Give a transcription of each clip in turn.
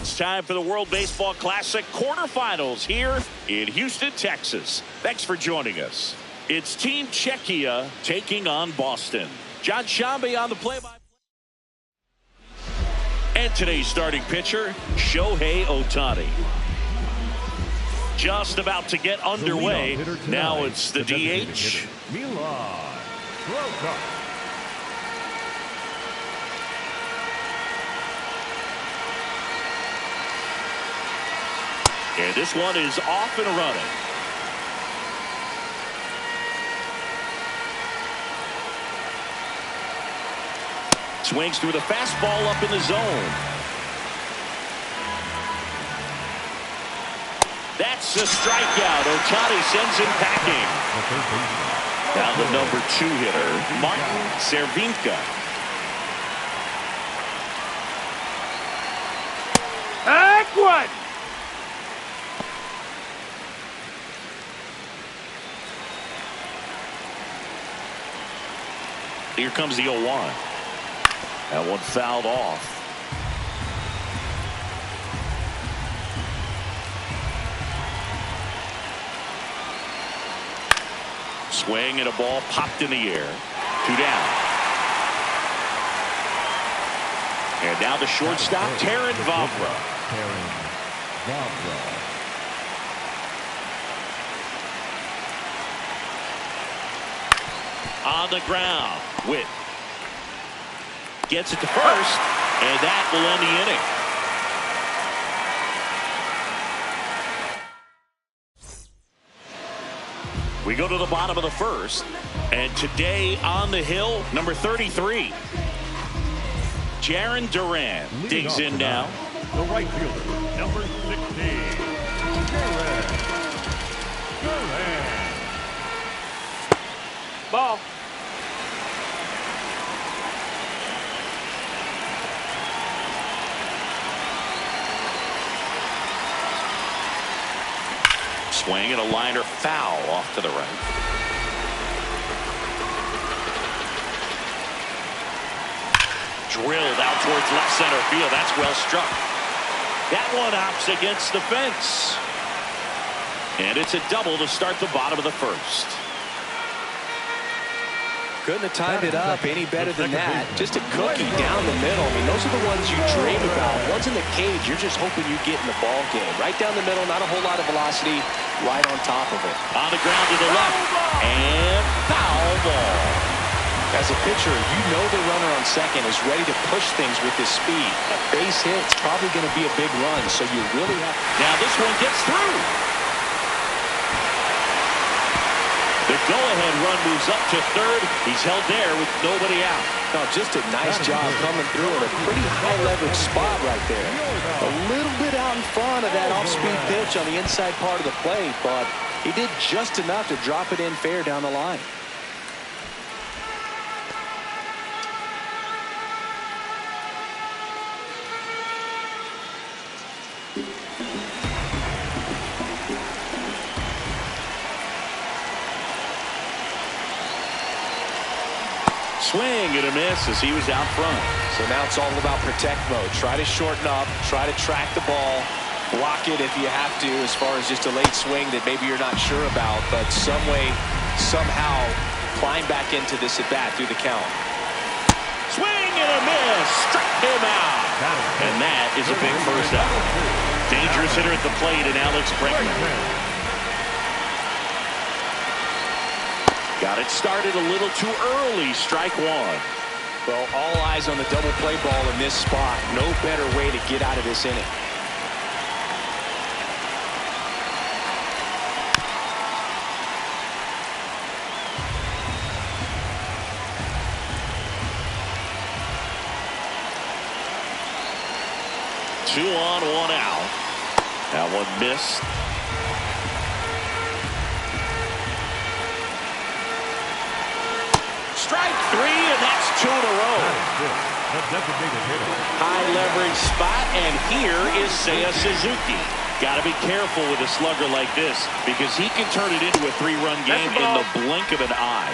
It's time for the World Baseball Classic quarterfinals here in Houston, Texas. Thanks for joining us. It's Team Czechia taking on Boston. John Shambi on the play-by-play. And today's starting pitcher, Shohei Ohtani. Just about to get underway. Now it's the DH. And this one is off and running. Swings through the fastball up in the zone. That's a strikeout. Ohtani sends him packing. Now the number 2 hitter, Martin Cervinka. Backward. Here comes the 0-1. That one fouled off. Swing and a ball popped in the air. 2 down. And now the shortstop, Taran Vavra. On the ground. Witt gets it to first, and that will end the inning. We go to the bottom of the first, and today on the hill, number 33, Jarren Duran digs in now. The right fielder, number 16, Duran. Ball. Swing and a liner foul off to the right. Drilled out towards left center field. That's well struck. That one hops against the fence. And it's a double to start the bottom of the first. Couldn't have timed it up any better than that. Just a cookie down the middle. I mean, those are the ones you dream about. Ones in the cage, you're just hoping you get in the ball game. Right down the middle, not a whole lot of velocity, right on top of it. On the ground to the left, and foul ball. As a pitcher, you know the runner on second is ready to push things with his speed. A base hit's probably going to be a big run, so you really have. Now this one gets through. The go-ahead run moves up to third. He's held there with nobody out. No, just a nice job coming through in a pretty high leverage spot right there. A little bit out in front of that off-speed pitch on the inside part of the plate, but he did just enough to drop it in fair down the line. Swing and a miss as he was out front. So now it's all about protect mode. Try to shorten up, try to track the ball, block it if you have to, as far as just a late swing that maybe you're not sure about, but some way, somehow climb back into this at bat through the count. Swing and a miss. Struck him out. And that is a big first out. Dangerous hitter at the plate in Alex Bregman. Got it started a little too early. Strike 1. Well, all eyes on the double play ball in this spot. No better way to get out of this inning. Two on, 1 out. That one missed. Strike 3, and that's 2 in a row. High leverage spot, and here is Seiya Suzuki. Got to be careful with a slugger like this because he can turn it into a 3-run game in the blink of an eye.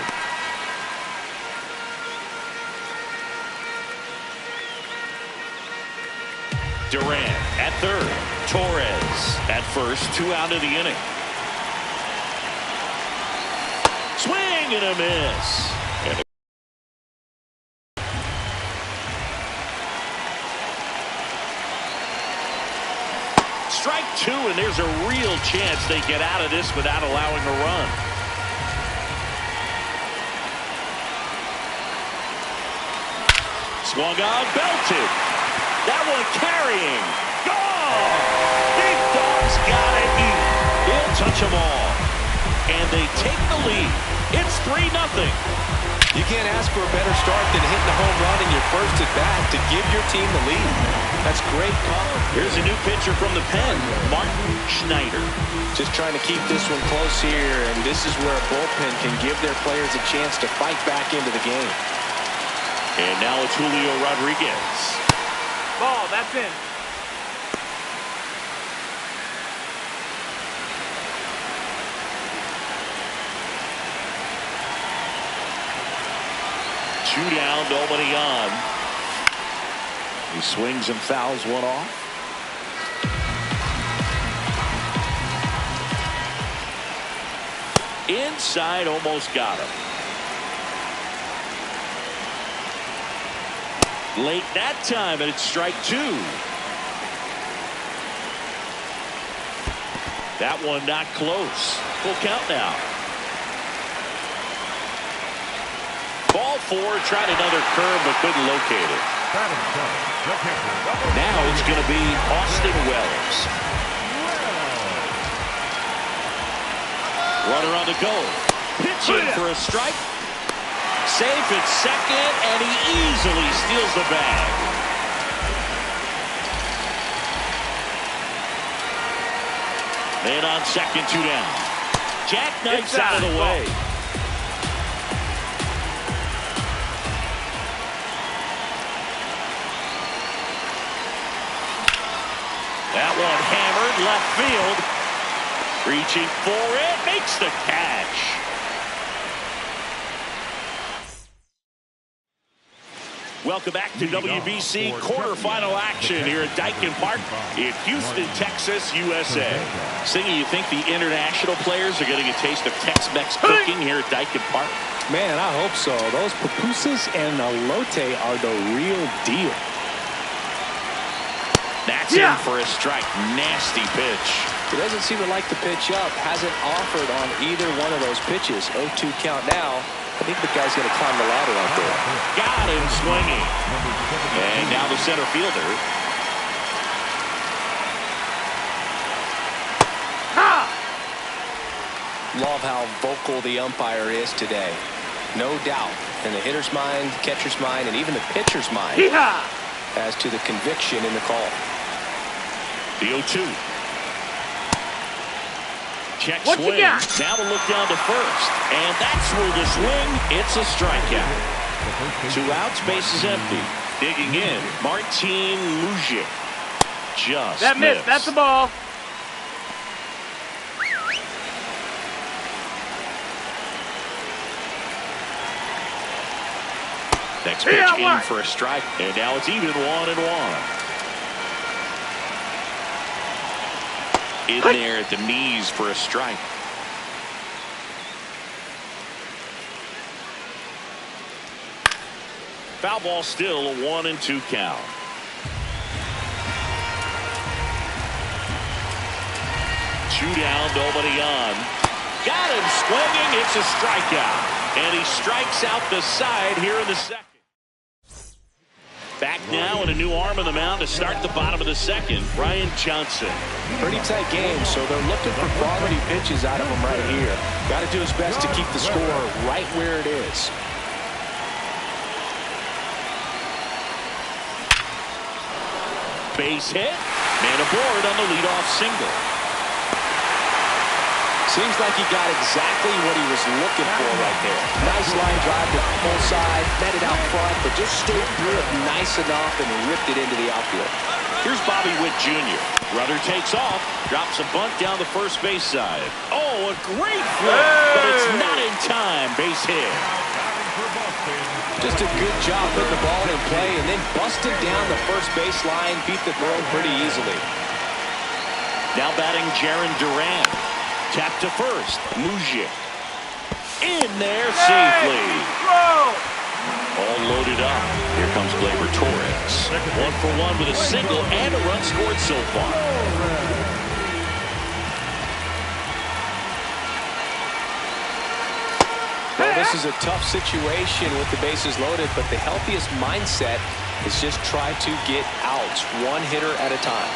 Durant at third. Torres at first. 2 out of the inning. Swing and a miss. And strike 2, and there's a real chance they get out of this without allowing a run. Swung on, belted. That one carrying. Gone! Big Dog's gotta eat. He'll touch them all. And they take the lead. It's 3-0. You can't ask for a better start than hitting a home run in your first at bat to give your team the lead. That's great call. Here's a new pitcher from the pen, Martin Schneider. Just trying to keep this one close here, and this is where a bullpen can give their players a chance to fight back into the game. And now it's Julio Rodriguez. Ball, that's in. Two down, nobody on. He swings and fouls one off. Inside, almost got him. Late that time, and it's strike 2. That one not close. Full count now. Ball 4, tried another curve but couldn't locate it. Now it's going to be Austin Wells. Runner on the go. Pitching for a strike. Safe at second, and he easily steals the bag. Man on second, 2 down. Jackknife's out of the way. That one hammered left field. Reaching for it, makes the catch. Welcome back to WBC quarterfinal action here at Daikin Park in Houston, Texas, USA. Singy, you think the international players are getting a taste of Tex-Mex cooking here at Daikin Park? Man, I hope so. Those pupusas and elote are the real deal. That's in for a strike. Nasty pitch. He doesn't seem to like the pitch up. Hasn't offered on either one of those pitches. 0-2 count now. I think the guy's going to climb the ladder out there. Got him swinging. And now the center fielder. Love how vocal the umpire is today. No doubt in the hitter's mind, catcher's mind, and even the pitcher's mind as to the conviction in the call. The 0-2. Check swing. Now to look down to first. And that's where the swing. It's a strikeout. 2 outs, base is empty. Digging in, Martin Lujic. Just that missed. That's the ball. Next pitch in for a strike. And now it's even 1-1. In there at the knees for a strike. Foul ball still, a 1-2 count. Two down, nobody on. Got him swinging. It's a strikeout. And he strikes out the side here in the second. Back now and a new arm on the mound to start the bottom of the second. Brian Johnson. Pretty tight game, so they're looking for quality pitches out of him right here. Got to do his best to keep the score right where it is. Base hit. Man aboard on the leadoff single. Seems like he got exactly what he was looking for right there. Nice line drive to full side, met it out front, but just stayed through it nice enough and ripped it into the outfield. Here's Bobby Witt Jr. Runner takes off, drops a bunt down the first base side. Oh, a great flip, but it's not in time. Base hit. Just a good job putting the ball in play and then busting down the first baseline, beat the throw pretty easily. Now batting Jaron Duran. Tap to first. Mujic. In there safely. All loaded up. Here comes Gleyber Torres. 1-for-1 with a single and a run scored so far. Well, this is a tough situation with the bases loaded, but the healthiest mindset is just try to get outs, one hitter at a time.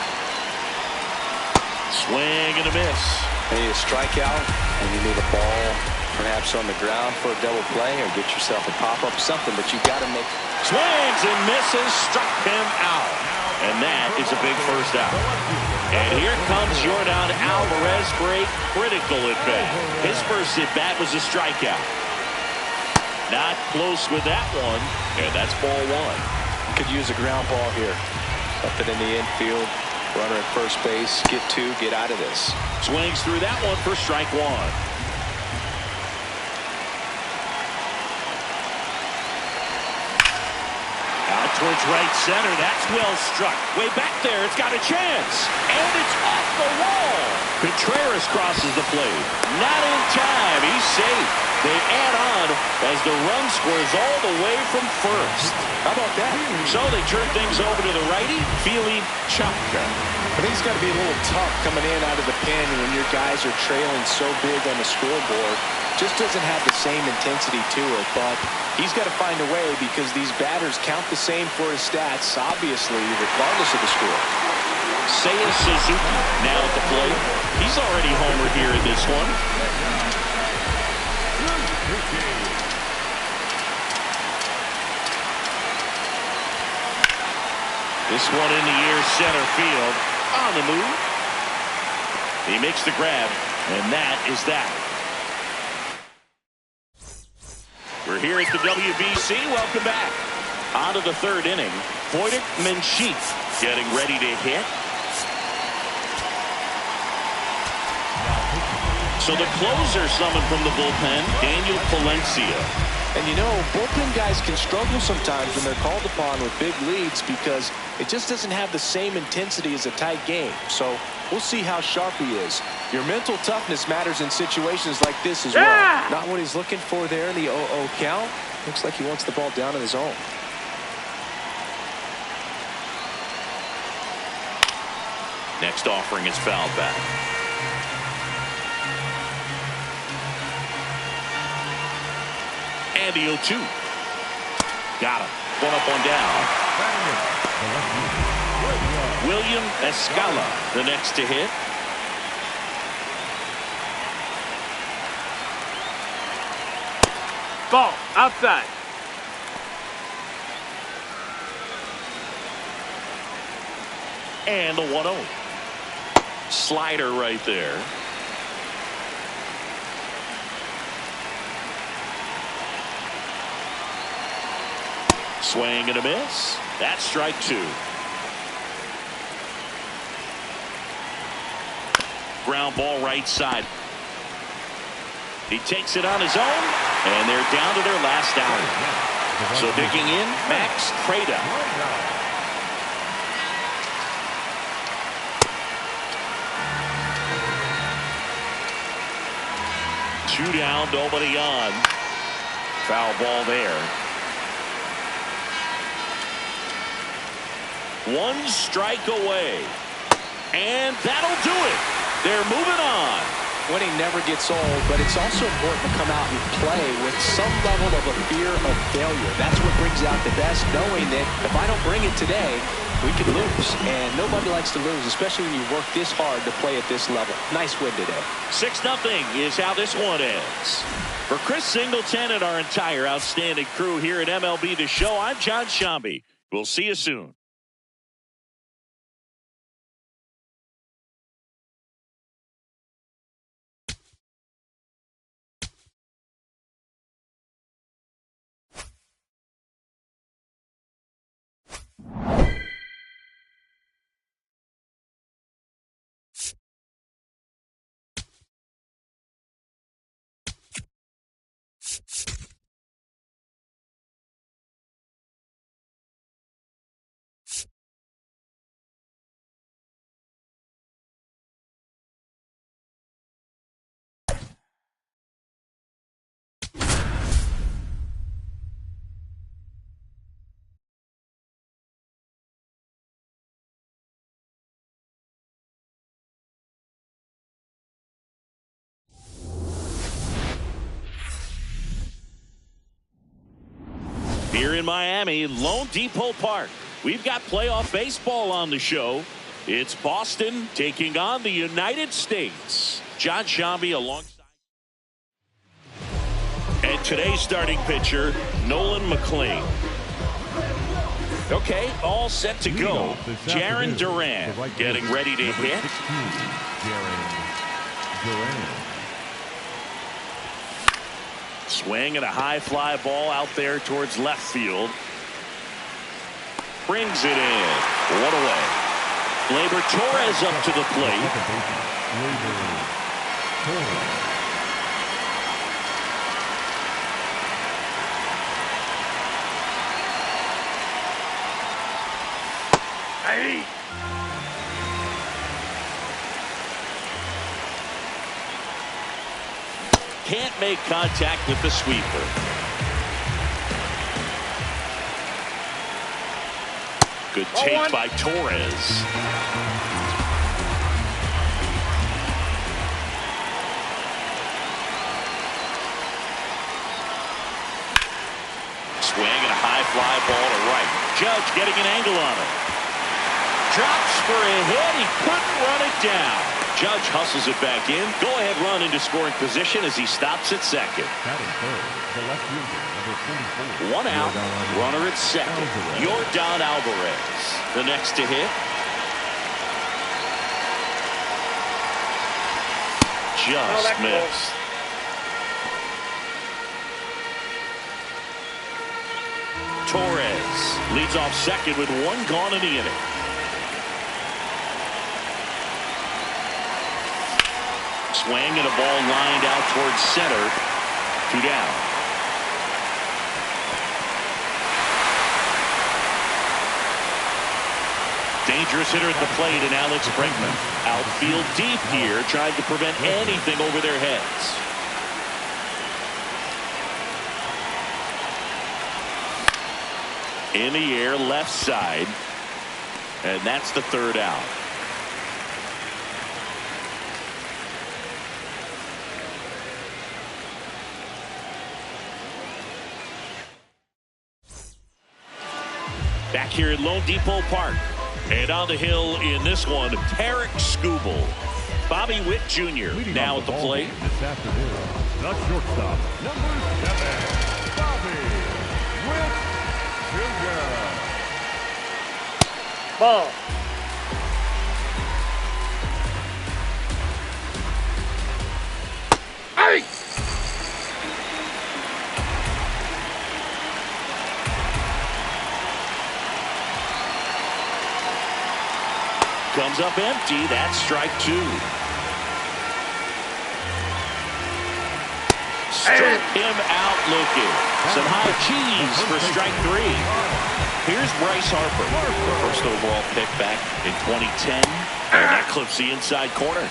Swing and a miss. You need a strikeout, and you need a ball perhaps on the ground for a double play, or get yourself a pop-up, something, but you got to make. Swings and misses, struck him out. And that is a big first out. And here comes Yordan Alvarez for a critical at-bat. His first at-bat was a strikeout. Not close with that one, and that's ball one. Could use a ground ball here. Something in the infield, runner at first base, get two, get out of this. Swings through that one for strike one. Out towards right center. That's well struck. Way back there. It's got a chance. And it's off the wall. Contreras crosses the plate. Not in time. He's safe. They add on as the run scores all the way from first. How about that? So they turn things over to the righty, Feely Chapka. I think it's got to be a little tough coming in out of the pen when your guys are trailing so big on the scoreboard. Just doesn't have the same intensity to it, but he's got to find a way because these batters count the same for his stats, obviously, regardless of the score. Seiya Suzuki now at the plate. He's already homered here in this one. This one in the air, center field. On the move. He makes the grab, and that is that. We're here at the WBC. Welcome back. On to the third inning. Wojtek Menchik getting ready to hit. So the closer summoned from the bullpen, Daniel Palencia. And you know, bullpen guys can struggle sometimes when they're called upon with big leads because it just doesn't have the same intensity as a tight game. So we'll see how sharp he is. Your mental toughness matters in situations like this as well. Not what he's looking for there in the 0-0 count. Looks like he wants the ball down in his own. Next offering is fouled back. And the 0-2. Got him. One up, one down. William Escala, the next to hit. Ball outside. And the 1-0. Slider right there. Swing and a miss. That's strike two. Ground ball right side. He takes it on his own, and they're down to their last out. So digging in, Max Prada. Two down, nobody on. Foul ball there. One strike away. And that'll do it. They're moving on. Winning never gets old, but it's also important to come out and play with some level of a fear of failure. That's what brings out the best, knowing that if I don't bring it today, we could lose. And nobody likes to lose, especially when you work this hard to play at this level. Nice win today. 6-0 is how this one ends. For Chris Singleton and our entire outstanding crew here at MLB The Show, I'm John Shambi. We'll see you soon. Here in Miami, Lone Depot Park, we've got playoff baseball on the show. It's Boston taking on the United States. John Shambi alongside. And today's starting pitcher, Nolan McLean. Okay, all set to go. Jarren Duran getting ready to hit. Swing and a high fly ball out there towards left field. Brings it in. One away. Gleyber Torres up to the plate. Hey! Can't make contact with the sweeper. Good take by Torres. Swing and a high fly ball to right. Judge getting an angle on it. Drops for a hit. He couldn't run it down. Judge hustles it back in. Go ahead run into scoring position as he stops at second. One out. Runner at second. Yordan Alvarez. The next to hit. Just missed. Torres leads off second with one gone in the inning. Swing and a ball lined out towards center. 2 down. Dangerous hitter at the plate in Alex Bregman. Outfield deep here, trying to prevent anything over their heads. In the air, left side. And that's the 3rd out. Back here at Lone Depot Park. And on the hill in this one, Tarek Skubal. Bobby Witt Jr. now at the plate. This afternoon, the shortstop, number 7, Bobby Witt Jr. Ball. Hey! Comes up empty. That's strike 2. Struck him out looking. Some high cheese for strike 3. Here's Bryce Harper. First overall pick back in 2010. And that clips the inside corner.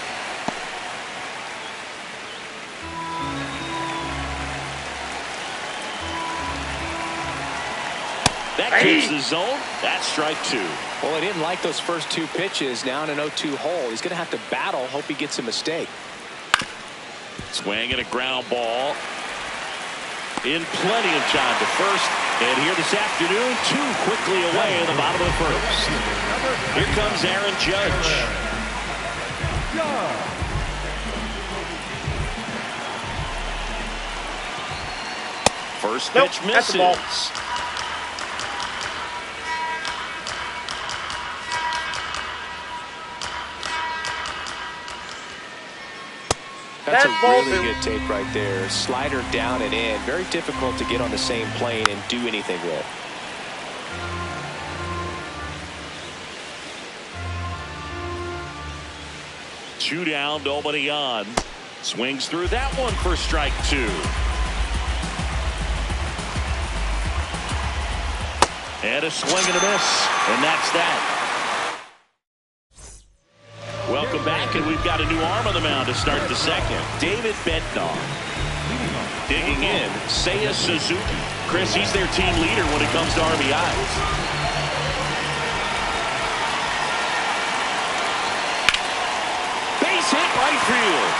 That keeps the zone. That's strike 2. Well, he didn't like those first 2 pitches. Now in an 0-2 hole. He's going to have to battle. Hope he gets a mistake. Swing and a ground ball. In plenty of time to first. And here this afternoon, 2 quickly away in the bottom of the first. Here comes Aaron Judge. First pitch misses. That's a really good take right there. Slider down and in. Very difficult to get on the same plane and do anything with. Two down, nobody on. Swings through that one for strike 2. And a swing and a miss. And that's that. Welcome back, and we've got a new arm on the mound to start the second. David Bednar. Digging in, Seiya Suzuki. Chris, he's their team leader when it comes to RBIs. Base hit right field.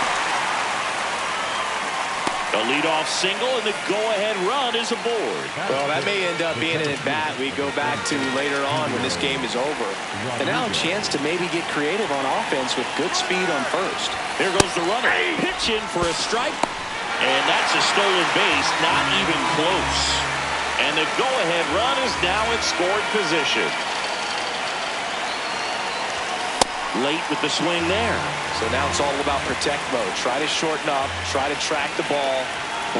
A leadoff single, and the go-ahead run is aboard. Well, that may end up being an at-bat we go back to later on when this game is over. And now a chance to maybe get creative on offense with good speed on first. There goes the runner. Pitch in for a strike. And that's a stolen base, not even close. And the go-ahead run is now in scoring position. Late with the swing there. So now it's all about protect mode. Try to shorten up, try to track the ball,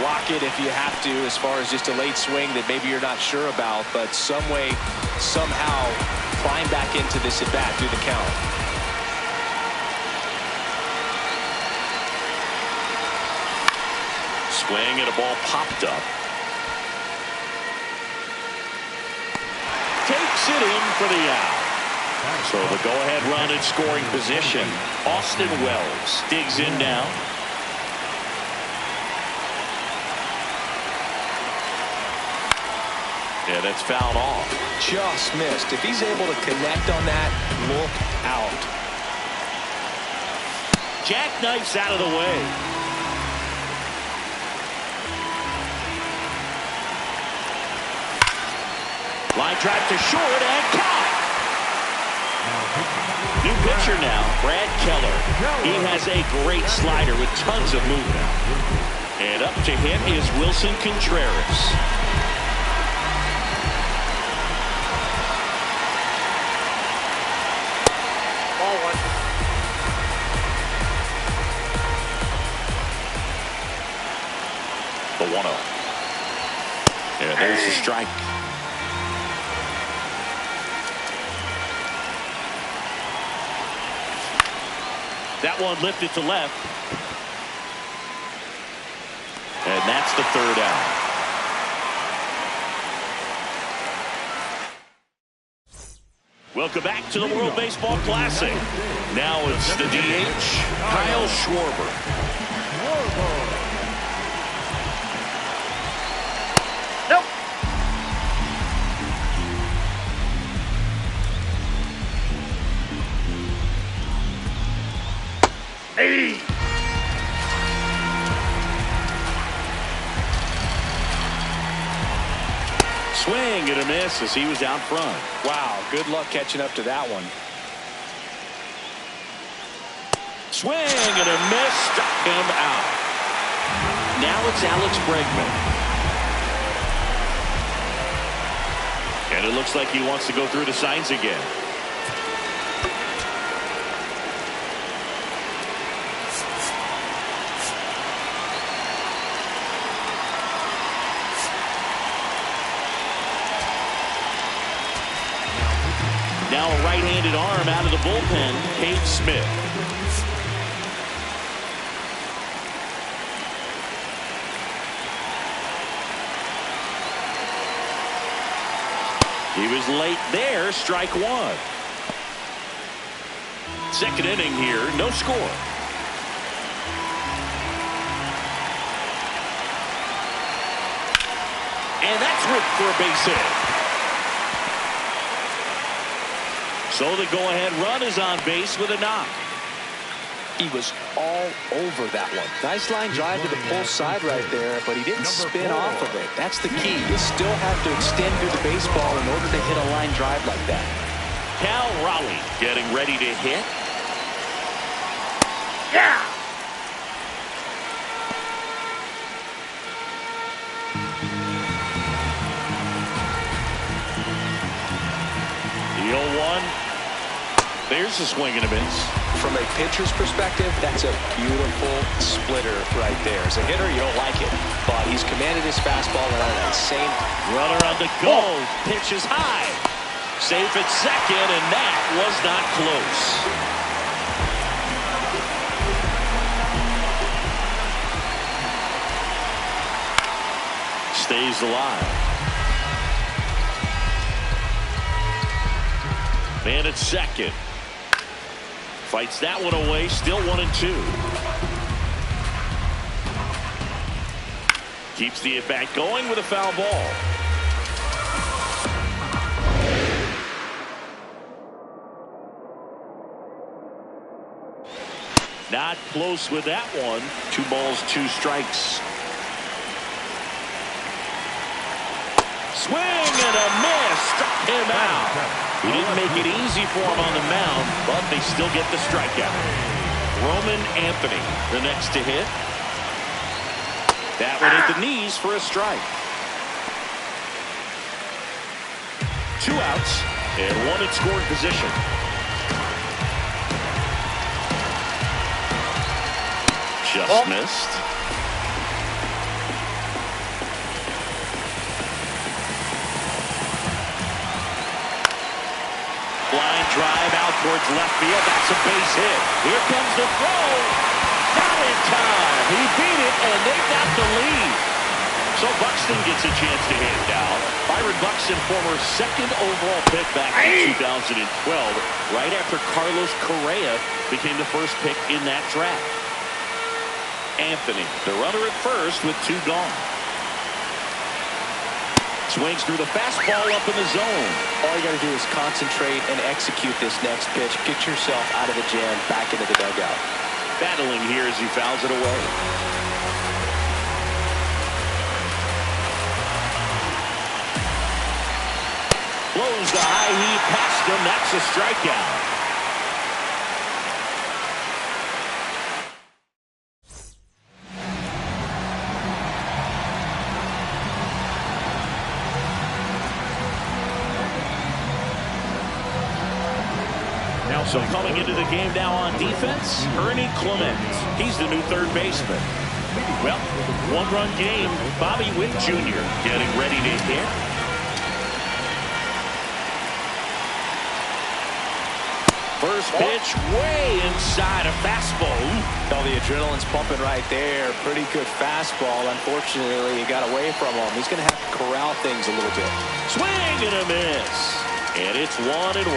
block it if you have to, as far as just a late swing that maybe you're not sure about, but some way, somehow climb back into this at bat through the count. Swing and a ball popped up. Takes it in for the out. So the go-ahead run in scoring position. Austin Wells digs in now. Yeah, that's fouled off. Just missed. If he's able to connect on that, look out. Jackknifes out of the way. Line drive to short and caught. New pitcher now, Brad Keller. He has a great slider with tons of movement. And up to him is Wilson Contreras. Ball one. The 1-0. Yeah, there's the strike. That one lifted to left. And that's the third out. Welcome back to the World Baseball Classic. Now it's the DH, Kyle Schwarber. Nope. Hey. Swing and a miss as he was out front. Wow, good luck catching up to that one. Swing and a miss, struck him out. Now it's Alex Bregman. And it looks like he wants to go through the signs again. Now a right-handed arm out of the bullpen, Cade Smith. He was late there, strike one. Second inning here, no score. And that's ripped for a base hit. So the go-ahead run is on base with a knock. He was all over that one. Nice line drive to the pull side right there, but he didn't spin off of it. That's the key. You still have to extend through the baseball in order to hit a line drive like that. Cal Raleigh getting ready to hit. Yeah. The 0-1. There's a swing and a miss. From a pitcher's perspective, that's a beautiful splitter right there. As a hitter, you don't like it, but he's commanded his fastball and on that same Runner on the go. Pitch is high. Safe at second, and that was not close. Stays alive. Man at second. Fights that one away. Still 1-2. Keeps the at-bat going with a foul ball. Not close with that one. 2 balls, 2 strikes. Swing and a miss. Struck him out. He didn't make it easy for him on the mound, but they still get the strikeout. Roman Anthony, the next to hit. That one hit the knees for a strike. 2 outs and 1 in scoring position. Just missed. Line drive out towards left field. That's a base hit. Here comes the throw. Not in time. He beat it, and they got the lead. So Buxton gets a chance to hit now. Byron Buxton, former 2nd overall pick back in 2012, right after Carlos Correa became the first pick in that draft. Anthony, the runner at first with 2 gone. Swings through the fastball up in the zone. All you got to do is concentrate and execute this next pitch. Get yourself out of the jam, back into the dugout. Battling here as he fouls it away. Blows the high heat past him. That's a strikeout. So coming into the game now on defense, Ernie Clement. He's the new 3rd baseman. Well, 1-run game. Bobby Witt Jr. getting ready to hit. First pitch way inside a fastball. Oh, the adrenaline's pumping right there. Pretty good fastball. Unfortunately, he got away from him. He's going to have to corral things a little bit. Swing and a miss. And it's 1-1.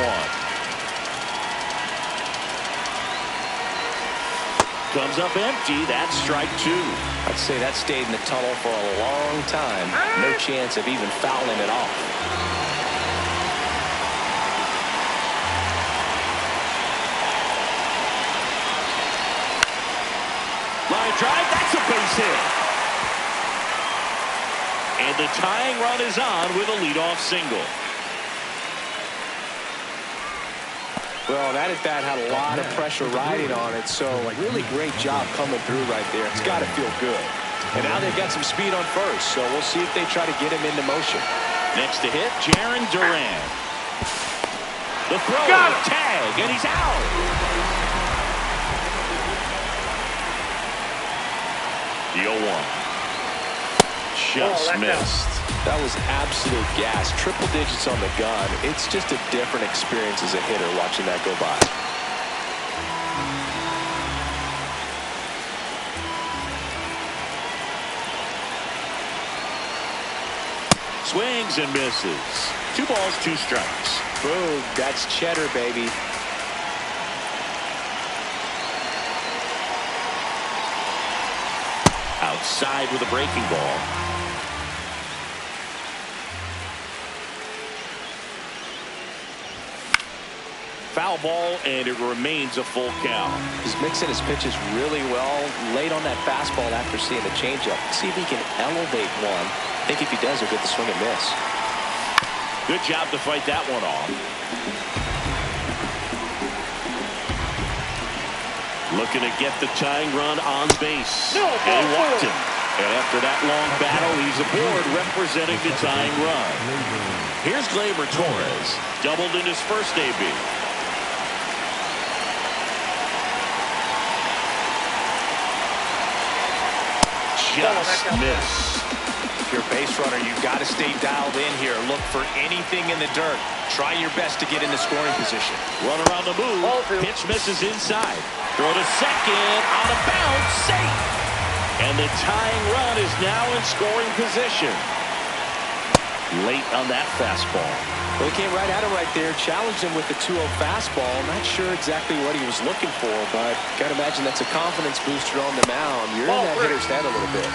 Comes up empty. That's strike 2. I'd say that stayed in the tunnel for a long time. No chance of even fouling it off. Line drive. That's a base hit. And the tying run is on with a leadoff single. Well, that at-bat had a lot of pressure riding on it, so really great job coming through right there. It's got to feel good. And now they've got some speed on first, so we'll see if they try to get him into motion. Next to hit, Jaron Duran. The throw, tag, and he's out. The 0-1. Just missed. That was absolute gas. Triple digits on the gun. It's just a different experience as a hitter watching that go by. Swings and misses. 2 balls, 2 strikes. Boom. That's cheddar, baby. Outside with a breaking ball. Foul ball, and it remains a full count. He's mixing his pitches really well. Late on that fastball after seeing the changeup. See if he can elevate one. I think if he does, he'll get the swing and miss. Good job to fight that one off. Looking to get the tying run on base. And he walked him. And after that long battle, he's aboard representing the tying run. Here's Gleyber Torres. Doubled in his first debut. Just miss. If you're a base runner, you've got to stay dialed in here. Look for anything in the dirt. Try your best to get into scoring position. Runner on the move. Pitch misses inside. Throw to second. Out of bounds. Safe. And the tying run is now in scoring position. Late on that fastball. Well, he came right at him right there, challenged him with the 2-0 fastball. Not sure exactly what he was looking for, but got to imagine that's a confidence booster on the mound. You're in that hitter's head a little bit.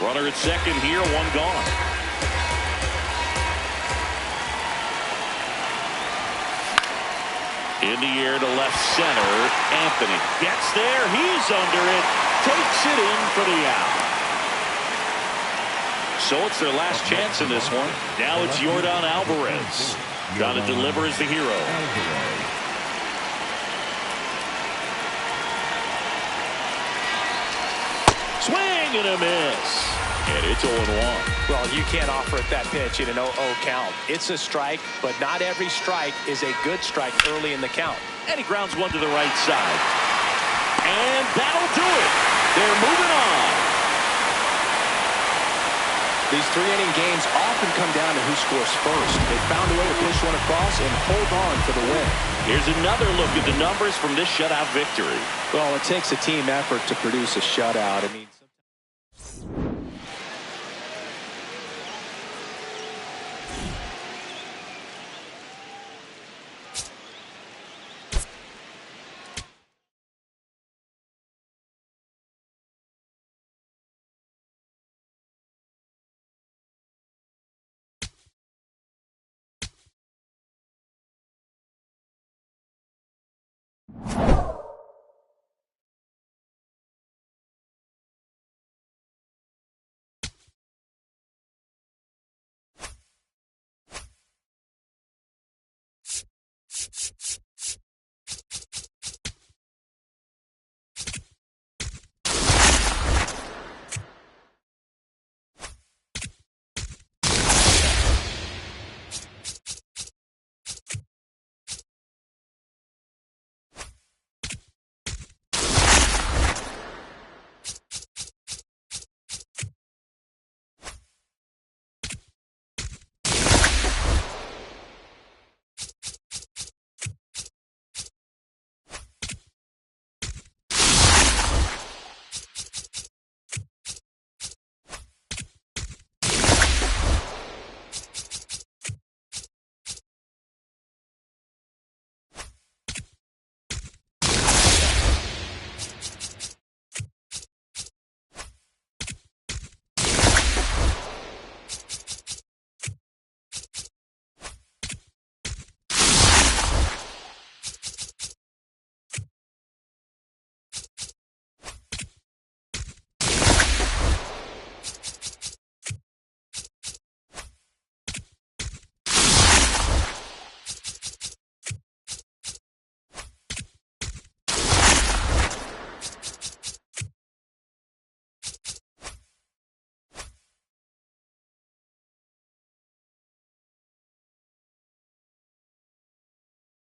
Runner at second here, 1 gone. In the air to left center. Anthony gets there. He's under it. Takes it in for the out. So it's their last chance in this one. Now it's Yordan Alvarez. Got to deliver as the hero. Swing and a miss. And it's 0-1. Well, you can't offer it that pitch in an 0-0 count. It's a strike, but not every strike is a good strike early in the count. And he grounds one to the right side. And that'll do it. They're moving on. These 3-inning games often come down to who scores first. They found a way to push one across and hold on for the win. Here's another look at the numbers from this shutout victory. Well, it takes a team effort to produce a shutout. It means